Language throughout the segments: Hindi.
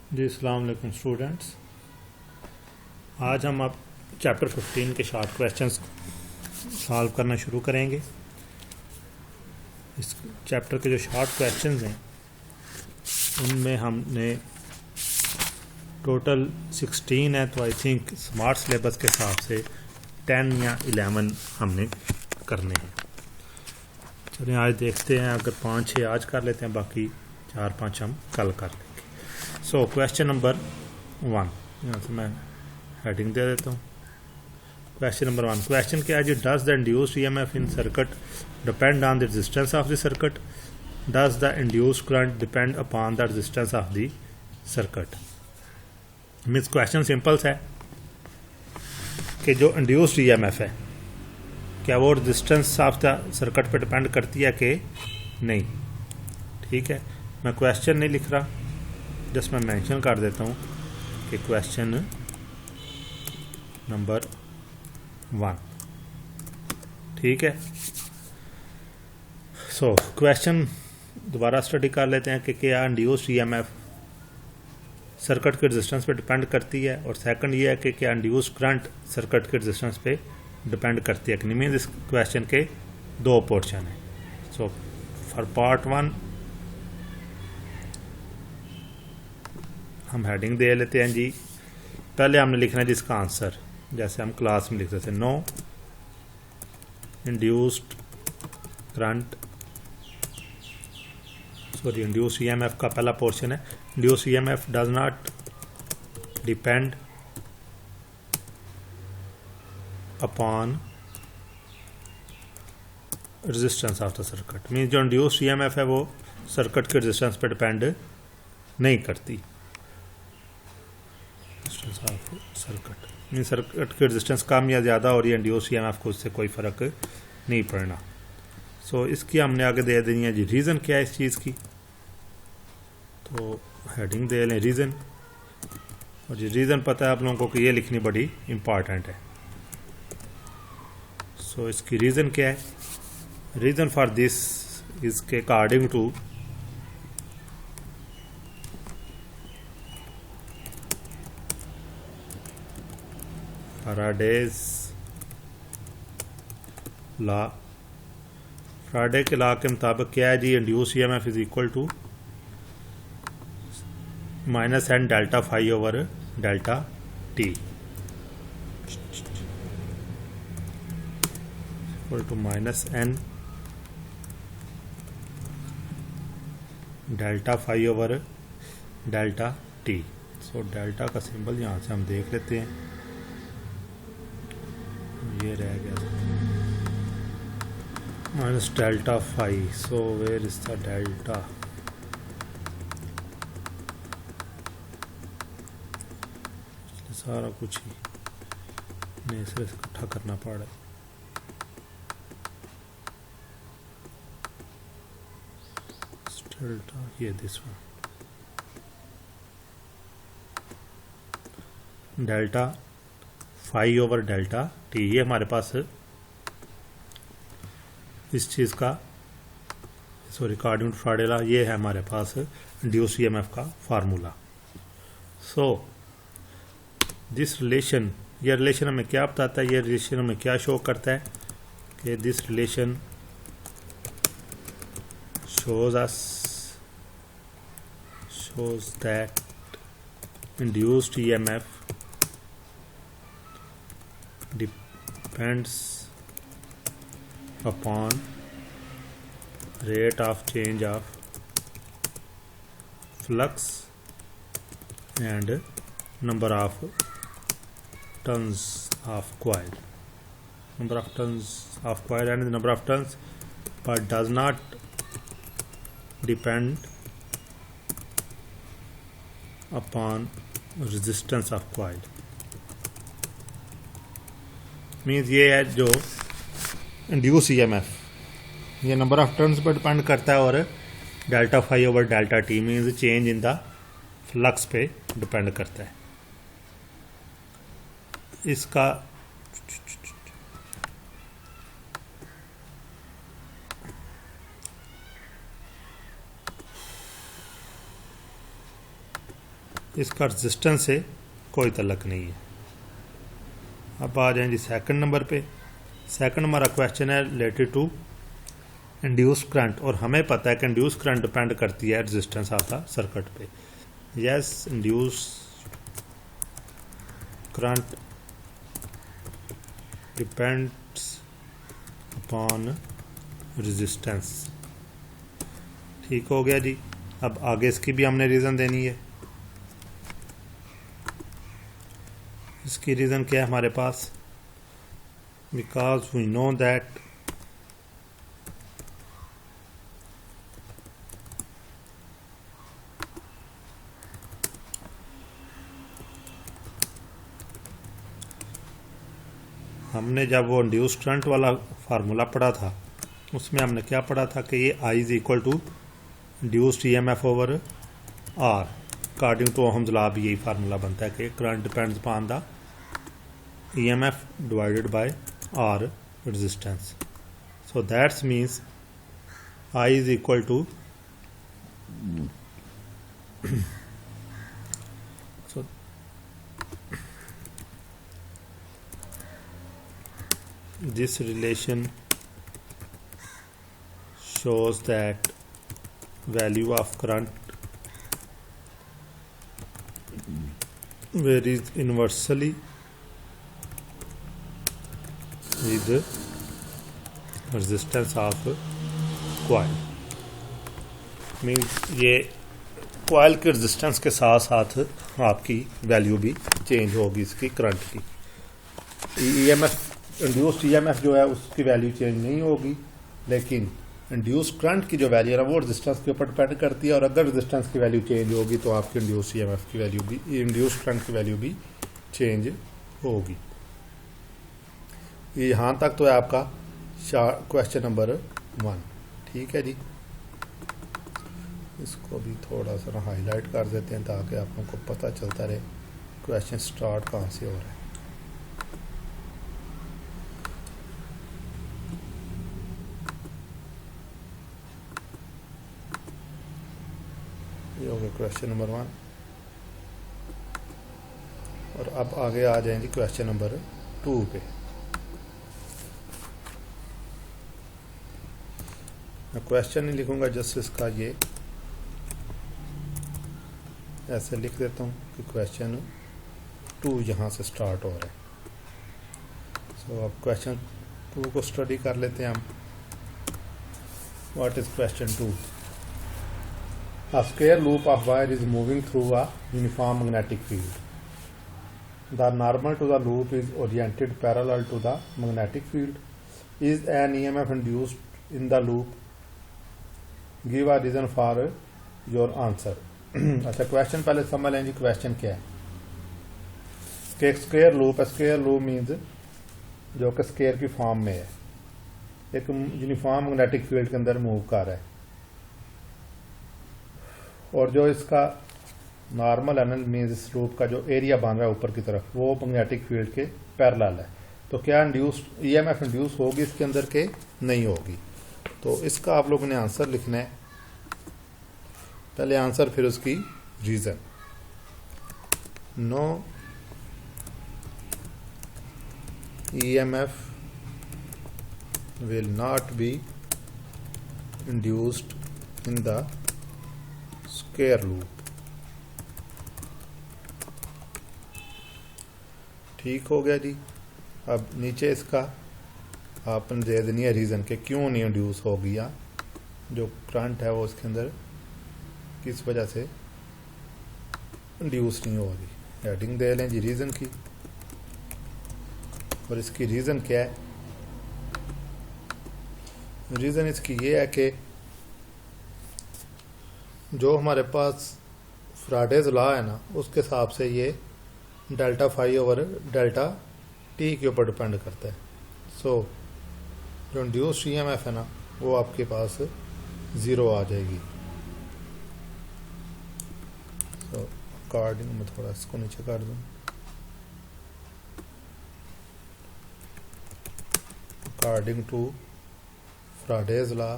जी अस्सलाम वालेकुम स्टूडेंट्स। आज हम अब चैप्टर 15 के शॉर्ट क्वेश्चंस सॉल्व करना शुरू करेंगे। इस चैप्टर के जो शॉर्ट क्वेश्चंस हैं उनमें हमने टोटल 16 है, तो आई थिंक स्मार्ट सिलेबस के हिसाब से 10 या 11 हमने करने हैं। चलिए आज देखते हैं, अगर 5-6 आज कर लेते हैं, बाकी 4-5 हम कल कर लेंगे। सो क्वेश्चन नंबर 1, यहाँ से मैं हेडिंग दे देता हूँ। क्वेश्चन नंबर 1, क्वेश्चन क्या है जी? Does the induced EMF in circuit depend on the resistance of the circuit? Does the induced current depend upon the resistance of the circuit? Means question simple है कि जो इंड्यूस्ड ईएमएफ है क्या वो रेजिस्टेंस ऑफ द सर्किट पे डिपेंड करती है कि नहीं। ठीक है, मैं क्वेश्चन नहीं लिख रहा, जस्ट मैं मेंशन कर देता हूँ कि क्वेश्चन नंबर 1। ठीक है, सो क्वेश्चन दोबारा स्टडी कर लेते हैं कि क्या इंड्यूस्ड ईएमएफ सर्किट के रेजिस्टेंस पे डिपेंड करती है, और सेकंड ये है कि क्या इंड्यूस्ड करंट सर्किट के रेजिस्टेंस पे डिपेंड करती है कि नहीं। मीन्स इस क्वेश्चन के दो पोर्शन है। सो फॉर पार्ट 1 हम हेडिंग दे लेते हैं जी। पहले हमने लिखना है जिसका आंसर, जैसे हम क्लास में लिखते थे, no induced current, sorry induced EMF का पहला पोर्शन है, induced EMF does not depend upon resistance of the circuit. Means जो इंड्यूस्ड ईएमएफ है वो सर्किट के रेजिस्टेंस पे डिपेंड नहीं करती। सर्किट मीन्स सर्किट की रेजिस्टेंस कम या ज़्यादा हो रही है, इंड्यूस्ड ईएमएफ को उससे कोई फ़र्क नहीं पड़ना। सो इसकी हमने आगे दे देनी है जी रीज़न क्या है इस चीज़ की। तो हेडिंग दे लें रीज़न, और जी रीज़न पता है आप लोगों को कि ये लिखनी बड़ी इम्पॉर्टेंट है। सो इसकी रीज़न क्या है? रीज़न फॉर दिस इज के according to Faraday's law, Faraday के लॉ के मुताबिक क्या है जी? Induce EMF is equal to minus n delta phi over delta t, equal to minus n delta phi over delta t. So delta का सिंबल यहाँ से हम देख लेते हैं, ये रह गया minus delta phi. So where is the delta? सारा कुछ ही नए सिरे से इकट्ठा करना पड़ रहा है। डेल्टा ये this one, delta phi over delta T, ये हमारे पास इस चीज़ का, sorry according to Faraday law, ये है हमारे पास इंड्यूस्ड ईएमएफ का फार्मूला। सो दिस रिलेशन, ये रिलेशन हमें क्या बताता है? ये रिलेशन हमें क्या शो करता है कि this relation shows that induced EMF depends upon rate of change of flux and number of turns of coil, number of turns of coil and the number of turns, but does not depend upon resistance of coil। Means ये है जो इंड्यूस ईएमएफ, ये नंबर ऑफ टर्न्स पर डिपेंड करता है, और delta phi over delta T means change in the flux पे डिपेंड करता है। इसका इसका रेजिस्टेंस से कोई तल्लक नहीं है। अब आ जाएं जी सेकंड नंबर पे। सेकंड हमारा क्वेश्चन है रिलेटेड टू इंड्यूस करंट, और हमें पता है कि इंड्यूस करंट डिपेंड करती है रेजिस्टेंस ऑफ द सर्किट पे। Yes, induce current depends upon resistance. ठीक हो गया जी। अब आगे इसकी भी हमने रीज़न देनी है। इसकी रीज़न क्या है हमारे पास? बिकॉज वी नो दैट हमने जब वो इंड्यूस करंट वाला फार्मूला पढ़ा था उसमें हमने क्या पढ़ा था कि ये I is equal to induced EMF over R। According to Ohm's law भी यही फार्मूला बनता है कि current depends upon the EMF divided by R resistance. So that's means I is equal to this relation shows that value of current varies inversely with resistance of coil। Means ये कॉइल के रेजिस्टेंस के साथ साथ आपकी वैल्यू भी चेंज होगी इसकी करंट की। EMF इंड्यूस्ड EMF जो है उसकी वैल्यू चेंज नहीं होगी, लेकिन इंड्यूस्ड करंट की जो वैल्यू है वो रेजिस्टेंस के ऊपर डिपेंड करती है, और अगर रेजिस्टेंस की वैल्यू चेंज होगी तो आपकी इंड्यूस्ड EMF की वैल्यू भी, इंड्यूस्ड करंट की वैल्यू भी चेंज होगी। यहाँ तक तो है आपका क्वेश्चन नंबर 1। ठीक है जी। इसको भी थोड़ा सा हाईलाइट कर देते हैं ताकि आप लोगों को पता चलता रहे क्वेश्चन स्टार्ट कहाँ से हो रहा है। ये हो गया क्वेश्चन नंबर 1, और अब आगे आ जाएंगे क्वेश्चन नंबर 2 पे। मैं क्वेश्चन नहीं लिखूंगा, जस्ट इसका ये ऐसे लिख देता हूँ कि क्वेश्चन 2 यहाँ से स्टार्ट हो रहा है। सो अब क्वेश्चन 2 को स्टडी कर लेते हैं हम। What is question 2? A square loop of wire is moving through a uniform magnetic field. The normal to the loop is oriented parallel to the magnetic field. Is an EMF induced in the loop? Give a reason for your answer. अच्छा, क्वेश्चन पहले समझ लेंगे क्वेश्चन क्या है। स्क्वायर लूप है। स्क्वायर लूप मीन्स जो कि स्क्वायर की फॉर्म में है, एक यूनिफॉर्म मैग्नेटिक फील्ड के अंदर मूव कर रहा है, और जो इसका नॉर्मल एनल मीन्स इस लूप का जो एरिया बन रहा है ऊपर की तरफ वो मैग्नेटिक फील्ड के पैरेलल है। तो क्या इंड्यूस्ड EMF इंड्यूस होगी इसके अंदर के नहीं होगी? तो इसका आप लोगों ने आंसर लिखना है। पहले आंसर फिर उसकी reason. No EMF will not be induced in the square loop। ठीक हो गया जी। अब नीचे इसका आपने दे देनी है रीज़न के क्यों नहीं इंड्यूस हो गया, जो करंट है वो इसके अंदर किस वजह से इंड्यूस नहीं होगी। हेडिंग दे लें जी रीज़न की, और इसकी रीज़न क्या है? रीज़न इसकी ये है कि जो हमारे पास फ्राडेज लॉ है ना, उसके हिसाब से ये delta phi over delta T के ऊपर डिपेंड करता है। सो जो इंड्यूस्ड EMF है ना वो आपके पास 0 आ जाएगी। सो अकॉर्डिंग मैं थोड़ा इसको नीचे कर दूँ। According to Faraday's law,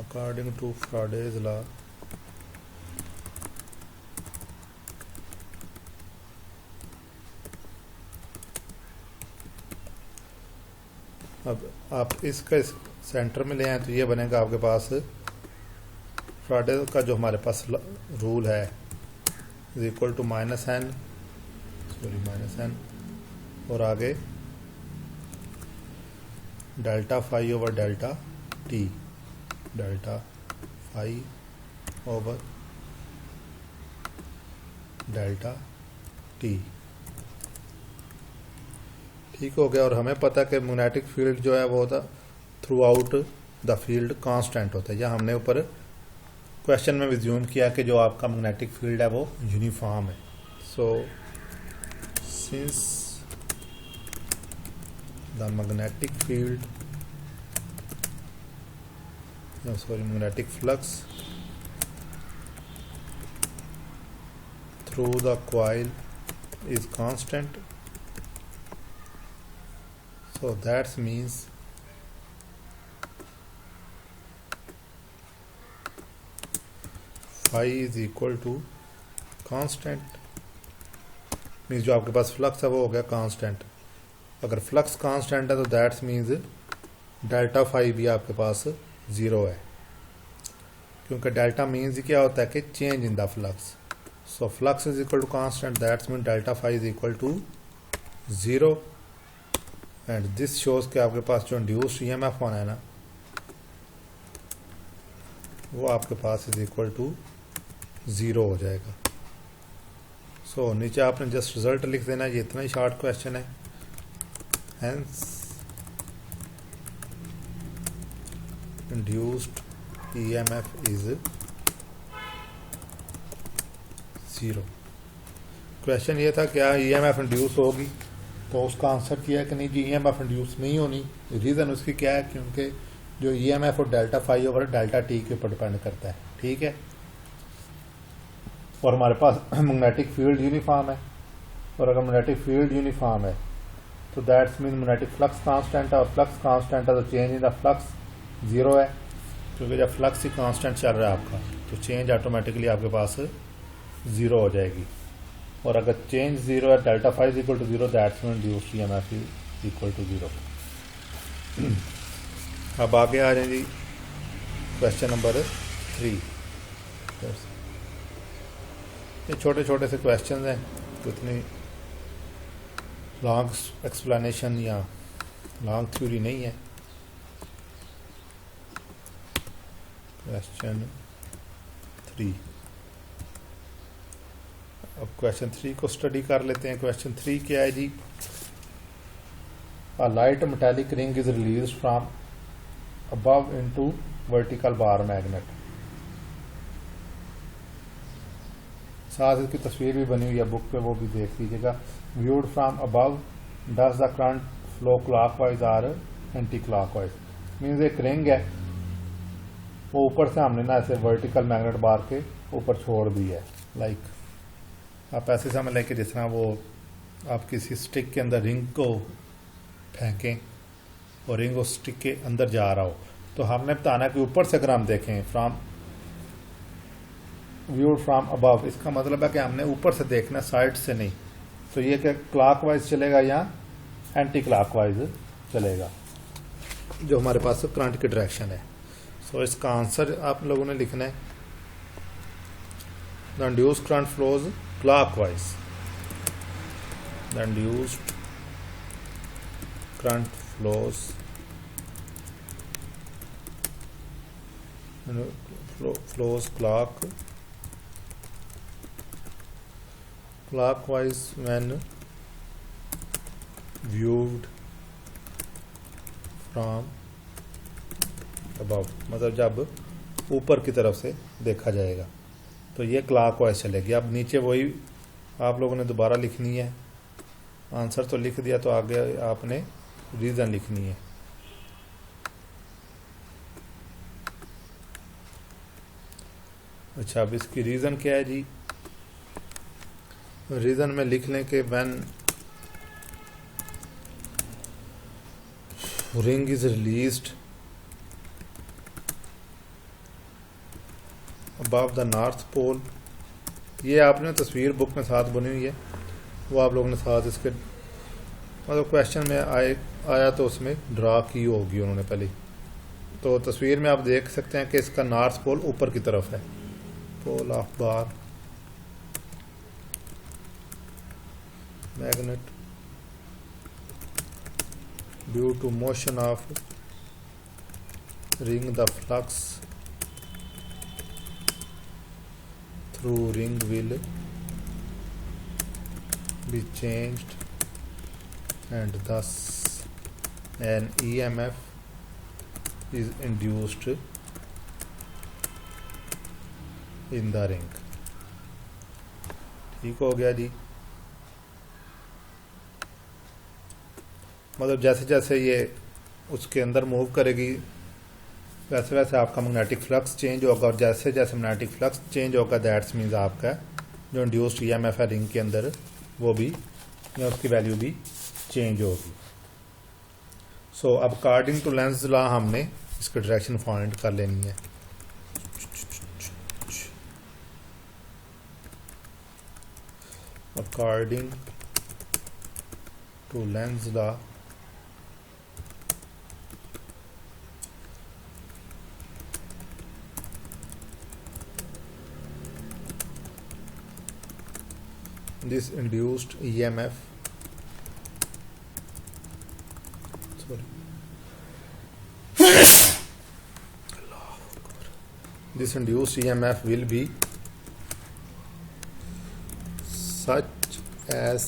according to Faraday's law, अब आप इसका इस सेंटर में ले आए तो ये बनेगा आपके पास फ्राडे का जो हमारे पास रूल है इज इक्वल टू -n और आगे delta phi over delta T, delta phi over delta T. ठीक हो गया। और हमें पता है कि मैग्नेटिक फील्ड जो है वो होता through out the field constant होता है, या हमने ऊपर क्वेश्चन में विज्यूम किया कि जो आपका मैग्नेटिक फील्ड है वो यूनिफॉर्म है। So since the magnetic field magnetic flux through the coil is constant, so that means phi is equal to constant, means जो आपके पास फ्लक्स है वो हो गया कांस्टेंट। अगर फ्लक्स कांस्टेंट है तो दैट्स मीन्स डेल्टा फाई भी आपके पास 0 है, क्योंकि डेल्टा मीन्स क्या होता है कि change in the flux. So flux is equal to constant, that's mean delta phi is equal to 0 and this shows के आपके पास जो इंड्यूस्ड ईएमएफ होना है ना वो आपके पास इज इक्वल टू 0 हो जाएगा। सो नीचे आपने जस्ट रिजल्ट लिख देना, ये इतना ही शॉर्ट क्वेश्चन है। Hence induced EMF is 0। Question ये था क्या EMF इंड्यूस होगी, तो उसका आंसर किया कि नहीं जी EMF इंड्यूस नहीं होनी। रीज़न उसकी क्या है, क्योंकि जो EMF और delta phi over delta T के ऊपर डिपेंड करता है। ठीक है, और हमारे पास मैग्नेटिक फील्ड यूनिफॉर्म है, और अगर मैग्नेटिक फील्ड यूनिफॉर्म है तो that's mean magnetic flux constant है, और फ्लक्स कांस्टेंट है तो चेंज इन द फ्लक्स 0 है, क्योंकि जब फ्लक्स ही कांस्टेंट चल रहा है आपका तो चेंज ऑटोमेटिकली आपके पास 0 हो जाएगी। और अगर चेंज 0 है, delta phi is equal to 0, that's mean induced EMF is equal to 0। अब आगे आ जाए जी क्वेश्चन नंबर 3। ये छोटे छोटे से क्वेश्चन हैं, तो इतनी लॉन्ग एक्सप्लेनेशन या लॉन्ग थ्योरी नहीं है। क्वेश्चन 3, अब क्वेश्चन 3 को स्टडी कर लेते हैं। क्वेश्चन 3 क्या है जी, a light metallic ring is release from above into vertical bar magnet. साथ इसकी तस्वीर भी बनी हुई है बुक पे, वो भी देख लीजिएगा। Viewed from above does the current flow clockwise और एंटी क्लॉकवाइज। मीन्स एक रिंग है, वो ऊपर से हमने ना ऐसे वर्टिकल मैग्नेट बार के ऊपर छोड़ दी है। लाइक आप ऐसे समझ लें कि जिस तरह वो आप किसी स्टिक के अंदर रिंग को फेंकें और रिंग उस स्टिक के अंदर जा रहा हो, तो हमने बताना कि ऊपर से अगर हम देखें फ्रॉम व्यूड फ्रॉम अबव, इसका मतलब है कि हमने ऊपर से देखना, साइड से नहीं। तो ये क्या क्लॉकवाइज चलेगा या एंटी क्लॉकवाइज चलेगा, जो हमारे पास करंट की डायरेक्शन है। सो इसका आंसर आप लोगों ने लिखना है, the induced current flows clockwise, the induced current flows clockwise when viewed from above, मतलब जब ऊपर की तरफ से देखा जाएगा तो ये क्लॉकवाइज चलेगी। अब नीचे वही आप लोगों ने दोबारा लिखनी है, आंसर तो लिख दिया, तो आगे आपने रीज़न लिखनी है। अच्छा, अब इसकी रीज़न क्या है जी, रीज़न में लिख लें कि when ring is released above the north pole. ये आपने तस्वीर बुक में साथ बनी हुई है, वो आप लोगों ने साथ इसके मतलब क्वेश्चन में आया तो उसमें ड्रा की होगी उन्होंने पहले। तो तस्वीर में आप देख सकते हैं कि इसका नॉर्थ पोल ऊपर की तरफ है। Pole of bar magnet due to motion of ring the flux through ring will be changed and thus an EMF is induced in the ring। ठीक हो गया जी। मतलब जैसे जैसे ये उसके अंदर मूव करेगी वैसे वैसे आपका मैग्नेटिक फ्लक्स चेंज होगा, और जैसे जैसे मैग्नेटिक फ्लक्स चेंज होगा दैट्स मीन्स आपका जो इंड्यूस्ड EMF है रिंग के अंदर वो भी या उसकी वैल्यू भी चेंज होगी। सो अब अकॉर्डिंग टू लेंस लॉ हमने इसकी डायरेक्शन फाइंड कर लेनी है। According to Lenz law this induced EMF this induced EMF will be such as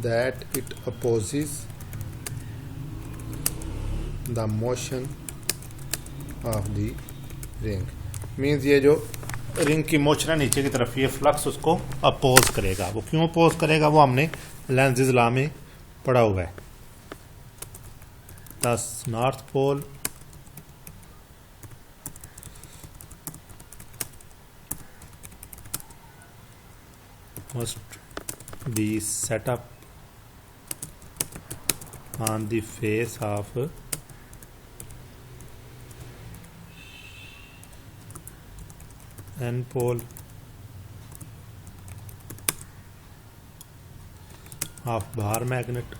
that it opposes the motion of the ring। means ये जो रिंग की मोशन है नीचे की तरफ, ये फ्लक्स उसको अपोज करेगा। वो क्यों अपोज करेगा वो हमने लेंज़ लॉ में पढ़ा हुआ है। दस north pole must be set up on the face of N pole of bar magnet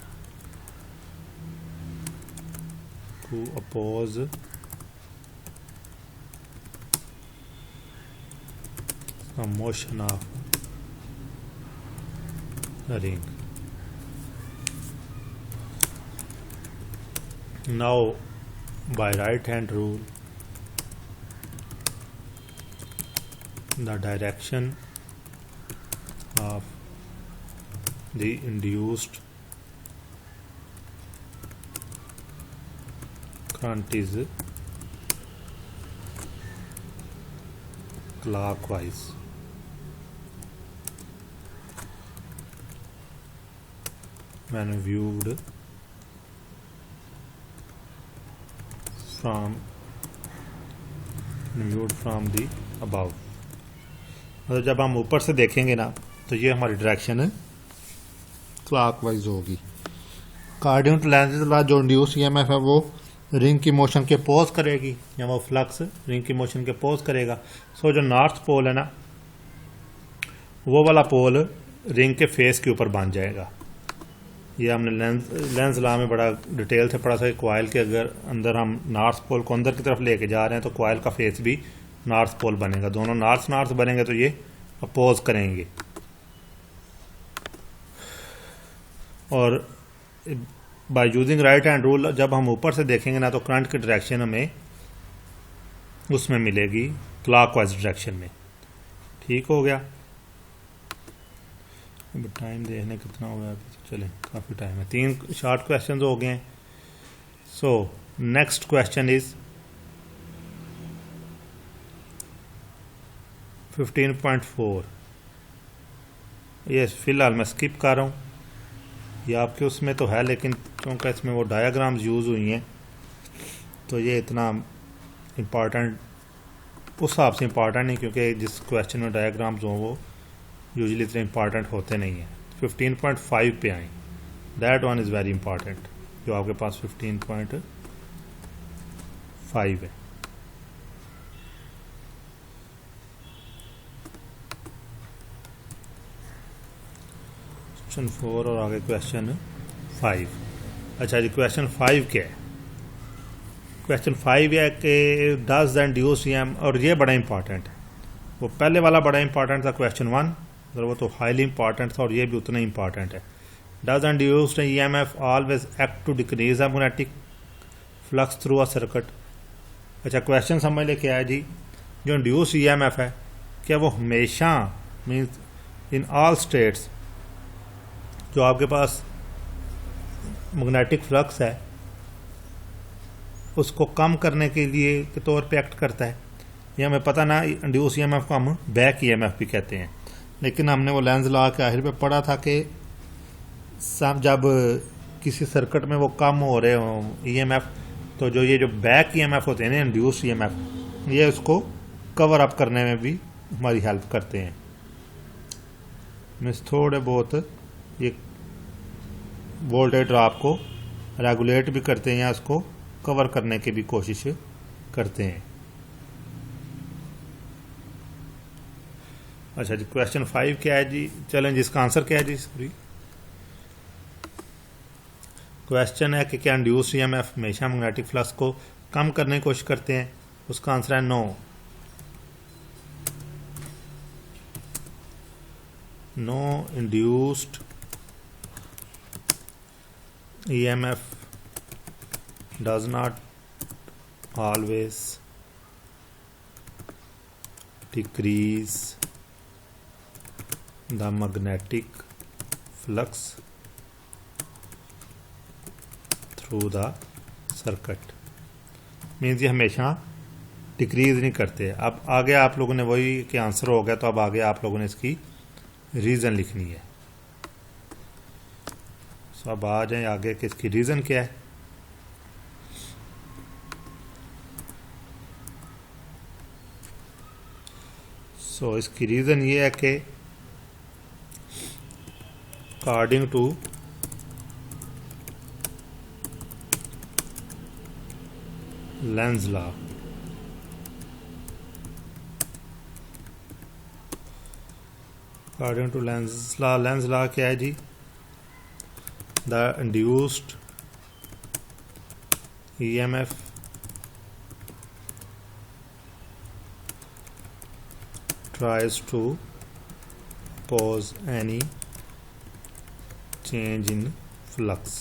to oppose the motion of the ring। Now by right hand rule the direction of the induced current is clockwise। when viewed from the above। मतलब जब हम ऊपर से देखेंगे ना तो ये हमारी डायरेक्शन क्लॉकवाइज होगी। अकॉर्डिंग टू लेंज़ लॉ जो इंड्यूस EMF है वो रिंग की मोशन के अपोज करेगी, या वो फ्लक्स रिंग की मोशन के अपोज करेगा। सो जो नॉर्थ पोल है ना वो वाला पोल रिंग के फेस के ऊपर बन जाएगा। ये हमने लेंस लॉ में बड़ा डिटेल से पढ़ा था कि कॉइल के अगर अंदर हम नॉर्थ पोल को अंदर की तरफ लेके जा रहे हैं तो कॉइल का फेस भी नॉर्थ पोल बनेगा। दोनों नॉर्थ नॉर्थ बनेंगे तो ये अपोज करेंगे। और by using right hand rule जब हम ऊपर से देखेंगे ना तो करंट की डायरेक्शन हमें उसमें मिलेगी क्लॉकवाइज डायरेक्शन में। ठीक हो गया। अब टाइम देखने कितना हो गया, चले काफ़ी टाइम है। 3 शॉर्ट क्वेश्चन हो गए हैं। So next question is 15.4। ये फिलहाल मैं स्किप कर रहा हूँ, ये आपके उसमें तो है लेकिन क्योंकि इसमें वो डायग्राम्स यूज़ हुई हैं तो ये इतना इम्पॉर्टेंट उस हिसाब से इम्पॉर्टेंट नहीं, क्योंकि जिस क्वेश्चन में डायग्राम्स हों वो यूजुअली इतने इम्पॉर्टेंट होते नहीं हैं। 15.5 पे आए, that one is very important, जो आपके पास 15.5 है। क्वेश्चन 4 और आगे क्वेश्चन 5। अच्छा जी, क्वेश्चन 5 क्या है? क्वेश्चन 5 है कि डज द इंड्यूस ईएम, और ये बड़ा इंपॉर्टेंट है। वो पहले वाला बड़ा इंपॉर्टेंट था क्वेश्चन 1, और वो तो हाईली इंपॉर्टेंट था, और ये भी उतना ही इंपॉर्टेंट है। Does induced EMF always act to decrease the magnetic flux through a circuit. अच्छा, क्वेश्चन समझ ले क्या है जी, जो इंड्यूस ईएमएफ है क्या वो हमेशा मीन्स इन ऑल स्टेट्स जो आपके पास मैग्नेटिक फ्लक्स है उसको कम करने के लिए के तौर पे एक्ट करता है? ये हमें पता ना, इंड्यूस ईएमएफ को हम बैक ईएमएफ भी कहते हैं, लेकिन हमने वो लेंज लॉ के आखिर पे पढ़ा था कि जब किसी सर्किट में वो कम हो रहे हो ईएमएफ, तो जो ये जो बैक ईएमएफ होते हैं ना, इंड्यूस ईएमएफ, ये उसको कवर अप करने में भी हमारी हेल्प करते हैं। मीन्स थोड़े बहुत ये वोल्टेज ड्रॉप को रेगुलेट भी करते हैं या उसको कवर करने की भी कोशिश करते हैं। अच्छा जी, क्वेश्चन 5 क्या है जी? चलें, जिसका आंसर क्या है जी? सॉरी, क्वेश्चन है कि क्या इंड्यूस ईएमएफ हमेशा मैग्नेटिक फ्लक्स को कम करने की कोशिश करते हैं? उसका आंसर है no. No induced EMF does not always decrease the magnetic flux through the circuit। Means ये हमेशा डिक्रीज नहीं करते। अब आगे आप लोगों ने वही के आंसर हो गया, तो अब आगे आप लोगों ने इसकी रीज़न लिखनी है। सो अब आ जाए आगे कि इसकी रीज़न क्या है। सो इसकी रीज़न ये है कि according to Lenz law, according to Lenz law क्या है जी? The induced EMF tries to cause any change in flux।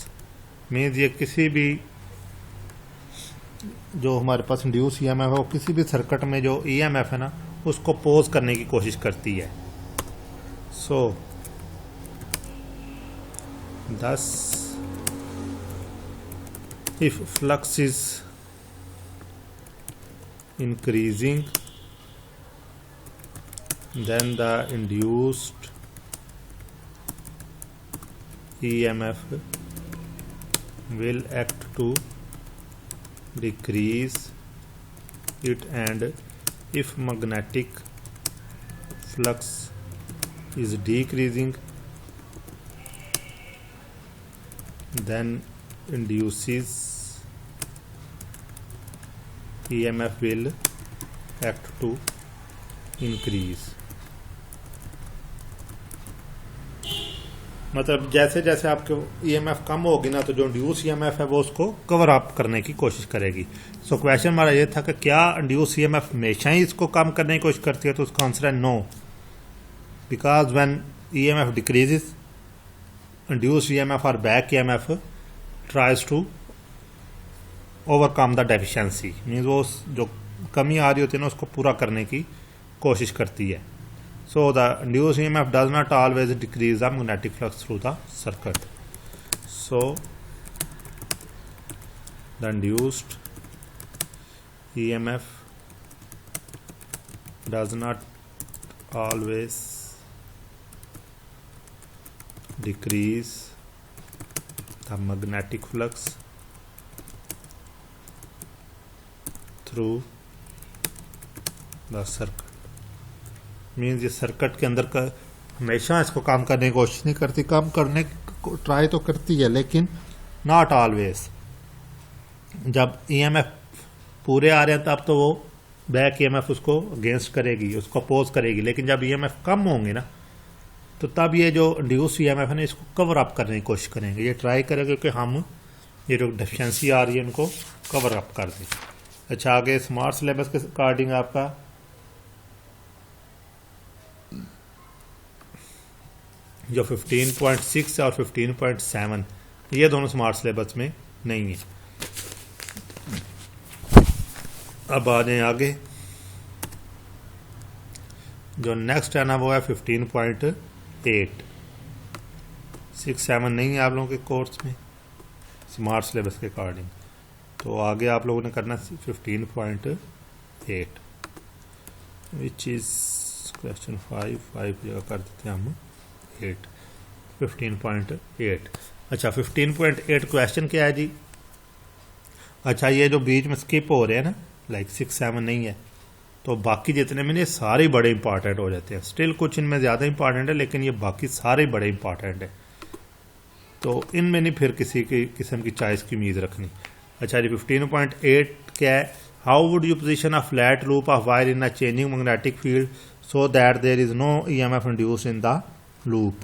Means ये किसी भी जो हमारे पास इंड्यूस EMF है वो किसी भी सर्किट में जो EMF है ना उसको पोज करने की कोशिश करती है। सो thus if flux is increasing then the induced EMF will act to decrease it, and if magnetic flux is decreasing then induces EMF will act to increase। मतलब जैसे जैसे आपके EMF कम होगी ना, तो जो इंड्यूस EMF है वो उसको कवर अप करने की कोशिश करेगी। सो क्वेश्चन हमारा ये था कि क्या इंड्यूस EMF हमेशा ही इसको कम करने की कोशिश करती है? तो उसका आंसर है no, because when EMF decreases induced EMF or back EMF tries to overcome the deficiency। Means वो जो कमी आ रही होती है ना उसको पूरा करने की कोशिश करती है। So the induced EMF does not always decrease the magnetic flux through the circuit। so the induced EMF does not always decrease the magnetic flux through the circuit। Means ये सर्किट के अंदर का हमेशा इसको काम करने की कोशिश नहीं करती, काम करने को ट्राई तो करती है लेकिन नॉट ऑलवेज। जब EMF पूरे आ रहे हैं तब तो वो बैक EMF उसको अगेंस्ट करेगी, उसको अपोज करेगी, लेकिन जब EMF कम होंगे ना तो तब ये जो इंड्यूस ईएमएफ है ना, इसको कवर अप करने की कोशिश करेंगे, ये ट्राई करेंगे कि हम ये जो डेफिशिएंसी आ रही है इनको कवर अप कर दें। अच्छा, आगे स्मार्ट सिलेबस के अकॉर्डिंग आपका जो 15.6 और 15.7 ये दोनों स्मार्ट सिलेबस में नहीं है। अब आ जाए आगे, जो नेक्स्ट है ना वो है 15.8। 6-7 नहीं है आप लोगों के कोर्स में स्मार्ट सिलेबस के अकॉर्डिंग, तो आगे आप लोगों ने करना 15.8 विच इज़ क्वेश्चन 5 जगह कर देते हैं हम 8 15.8। अच्छा, 15.8 क्वेश्चन क्या है जी? अच्छा, ये जो बीच में स्किप हो रहे हैं ना, लाइक 6-7 नहीं है, तो बाकी जितने में ये सारे बड़े इंपॉर्टेंट हो जाते हैं। स्टिल कुछ इनमें ज़्यादा इंपॉर्टेंट है, लेकिन ये बाकी सारे बड़े इंपॉर्टेंट है, तो इनमें नहीं फिर किसी की किस्म की चॉइस की उम्मीद रखनी। अच्छा जी, 15.8 क्या है? How would you position a flat loop of wire in a changing magnetic field so that there is no EMF induce in the loop.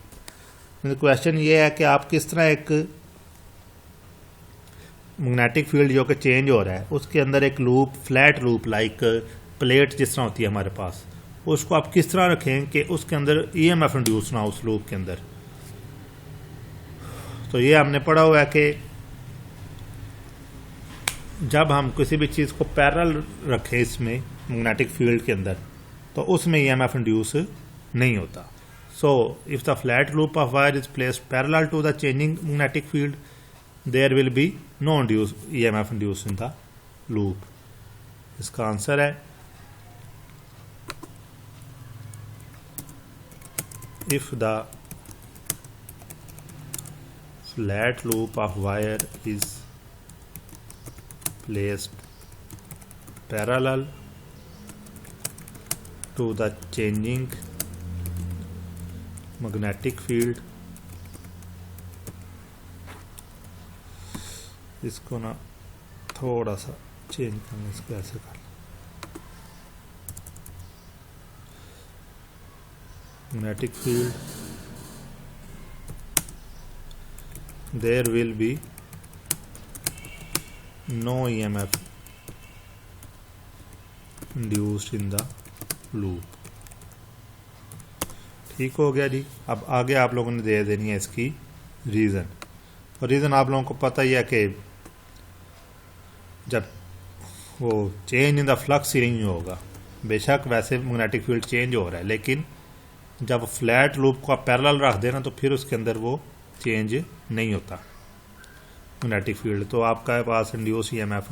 Question ये है कि आप किस तरह एक मैग्नेटिक फील्ड जो कि चेंज हो रहा है उसके अंदर एक loop, flat loop like plate जिस तरह होती है हमारे पास, उसको आप किस तरह रखें कि उसके अंदर ईएमएफ इंड्यूस ना हो उस लूप के अंदर। तो ये हमने पढ़ा हुआ है कि जब हम किसी भी चीज़ को पैरेलल रखें इसमें मैग्नेटिक फील्ड के अंदर, तो उसमें ईएमएफ इंड्यूस नहीं होता। So if the flat loop of wire is placed parallel to the changing magnetic field, there will be no induce EMF induce in the loop. इसका आंसर है if the flat loop of wire is placed parallel to the changing magnetic field, इसको ना थोड़ा सा चेंज करना, इसको ऐसे कर magnetic field, there will be no EMF induced in the loop। ठीक हो गया जी। अब आगे आप लोगों ने दे देनी है इसकी रीज़न, और रीज़न आप लोगों को पता ही है कि जब वो चेंज इन द फ्लक्स ही नहीं होगा, बेशक वैसे मैग्नेटिक फील्ड चेंज हो रहा है, लेकिन जब फ्लैट लूप को आप पैरेलल रख देना तो फिर उसके अंदर वो चेंज नहीं होता मैग्नेटिक फील्ड, तो आपका पास इंड्यूस ईएमएफ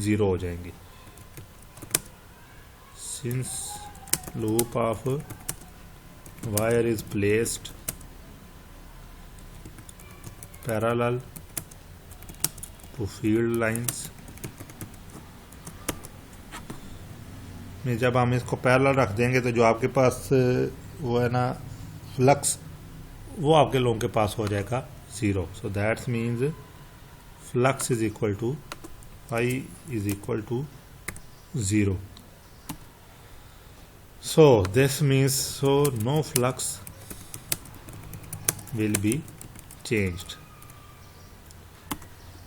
0 हो जाएंगी। Since loop of wire is placed parallel to field lines, में जब हम इसको पैरेलल रख देंगे तो जो आपके पास वो है ना फ्लक्स, वो आपके लोगों के पास हो जाएगा 0। So that's means flux is equal to phi is equal to 0। So this means so no flux will be changed.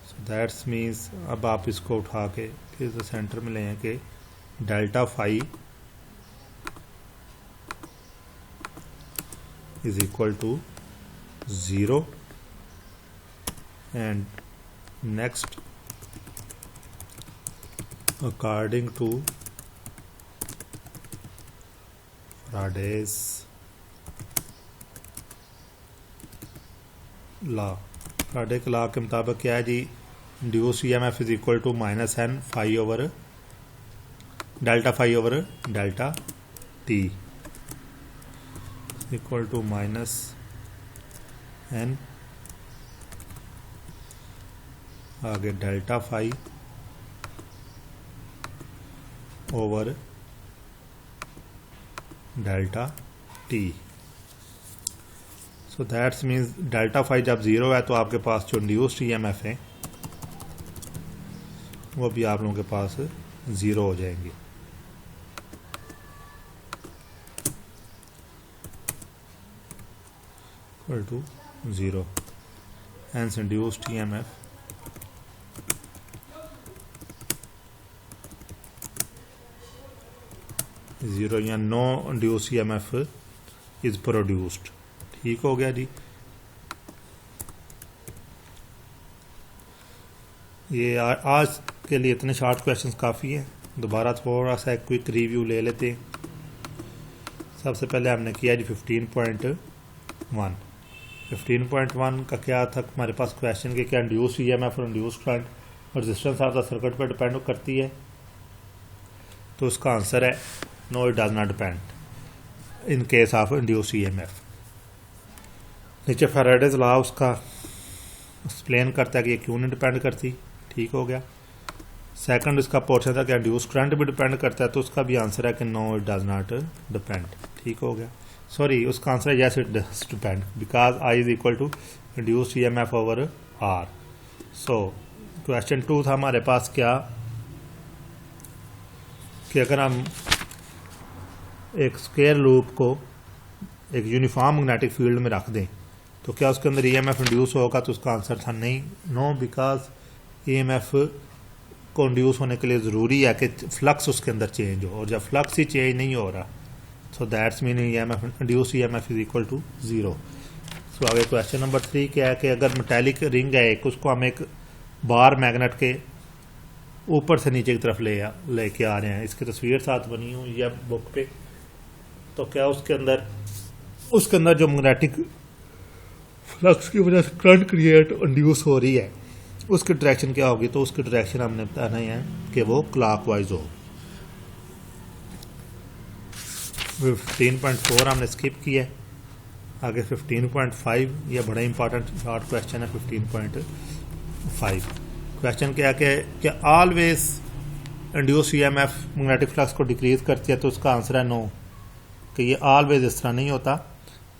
So that's means अब आप इसको उठा के फिर सेंटर में ले कि delta phi is equal to 0, and next according to Faraday's law, Faraday के लॉ के मुताबिक क्या है जी? Induce EMF is equal to -n phi over delta phi over delta t equal to -n आगे delta phi over delta t. So that's means delta phi जब 0 है तो आपके पास जो इंड्यूस्ड ईएमएफ है वो भी आप लोगों के पास 0 हो जाएंगे। Equal to 0, hence induced EMF zero या no induce EMF is produced. ठीक हो गया जी। ये आज के लिए इतने शॉर्ट क्वेश्चंस काफ़ी हैं। दोबारा थोड़ा सा एक क्विक रिव्यू ले लेते हैं। सबसे पहले हमने किया जी 15.1। 15.1 का क्या था हमारे पास क्वेश्चन के क्या इंड्यूस EMF और इंड्यूस करंट और रेजिस्टेंस ऑफ द सर्किट पर डिपेंड करती है। तो उसका आंसर है no, it does not depend in case of induce EMF। नीचे फैराडेज लॉ उसका एक्सप्लेन करता है कि ये क्यों नहीं डिपेंड करती। ठीक हो गया। सेकंड इसका पोर्शन था कि इंड्यूस करंट भी डिपेंड करता है, तो उसका भी आंसर है कि no, it does not depend. ठीक हो गया। सॉरी, उसका आंसर है yes, it does depend because I is equal to induce EMF over R. So question 2 था हमारे पास क्या कि अगर हम एक स्क्वायर लूप को एक यूनिफॉर्म मैग्नेटिक फील्ड में रख दें तो क्या उसके अंदर EMF इंड्यूस होगा, तो उसका आंसर था नहीं, नो, बिकॉज EMF को इंड्यूस होने के लिए ज़रूरी है कि फ्लक्स उसके अंदर चेंज हो, और जब फ्लक्स ही चेंज नहीं हो रहा so that's mean EMF induce EMF is equal to 0। So आगे क्वेश्चन नंबर 3 क्या है कि अगर मेटालिक रिंग है एक, उसको हम एक बार मैग्नेट के ऊपर से नीचे की तरफ लेके आ रहे हैं। इसकी तस्वीर साथ बनी हुई है बुक पे। तो क्या उसके अंदर जो मैग्नेटिक फ्लक्स की वजह से करंट क्रिएट इंड्यूस हो रही है उसकी डायरेक्शन क्या होगी, तो उसकी डायरेक्शन हमने बताना है कि वो क्लॉकवाइज हो। 15.4 हमने स्किप किया। आगे 15.5, यह बड़ा इंपॉर्टेंट शॉर्ट क्वेश्चन है। 15.5 क्वेश्चन क्या है कि always induce EMF magnetic flux को डिक्रीज करती है, तो उसका आंसर है नो, कि ये ऑलवेज इस तरह नहीं होता।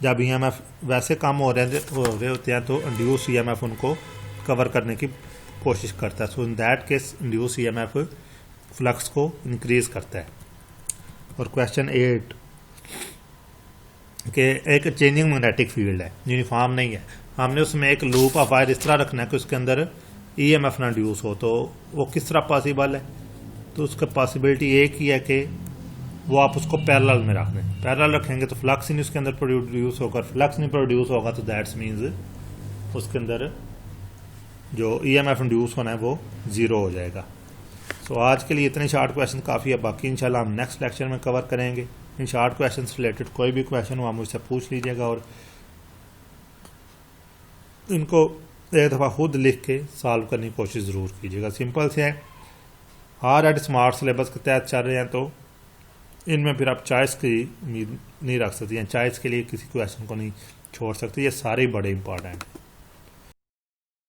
जब EMF वैसे कम हो रहे होते हैं तो इंड्यूस EMF उनको कवर करने की कोशिश करता है। So in that case induce EMF flux को इंक्रीज करता है। और क्वेश्चन 8 कि एक चेंजिंग मैग्नेटिक फील्ड है, यूनिफॉर्म नहीं है, हमने उसमें एक लूप ऑफ वायर इस तरह रखना है कि उसके अंदर EMF ना इंड्यूस हो, तो वो किस तरह पॉसिबल है, तो उसका पॉसिबिलिटी एक ही है कि वो आप उसको पैरेलल में रख दें। पैरेलल रखेंगे तो फ्लक्स ही नहीं उसके अंदर प्रोड्यूस होगा, फ्लक्स नहीं प्रोड्यूस होगा तो दैट्स मीन्स उसके अंदर जो EMF इंड्यूस होना है वो 0 हो जाएगा। सो आज के लिए इतने शॉर्ट क्वेश्चन काफ़ी है, बाकी इंशाल्लाह हम नेक्स्ट लेक्चर में कवर करेंगे। इन शॉर्ट क्वेश्चन से रिलेटेड कोई भी क्वेश्चन हो आप मुझसे पूछ लीजिएगा और इनको एक दफ़ा खुद लिख के सॉल्व करने की कोशिश ज़रूर कीजिएगा। सिंपल से है, ऑलरेडी स्मार्ट सिलेबस के तहत चल रहे हैं तो इनमें फिर आप चॉइस की उम्मीद नहीं रख सकती हैं, चॉइस के लिए किसी क्वेश्चन को नहीं छोड़ सकते, ये सारे बड़े इंपॉर्टेंट हैं।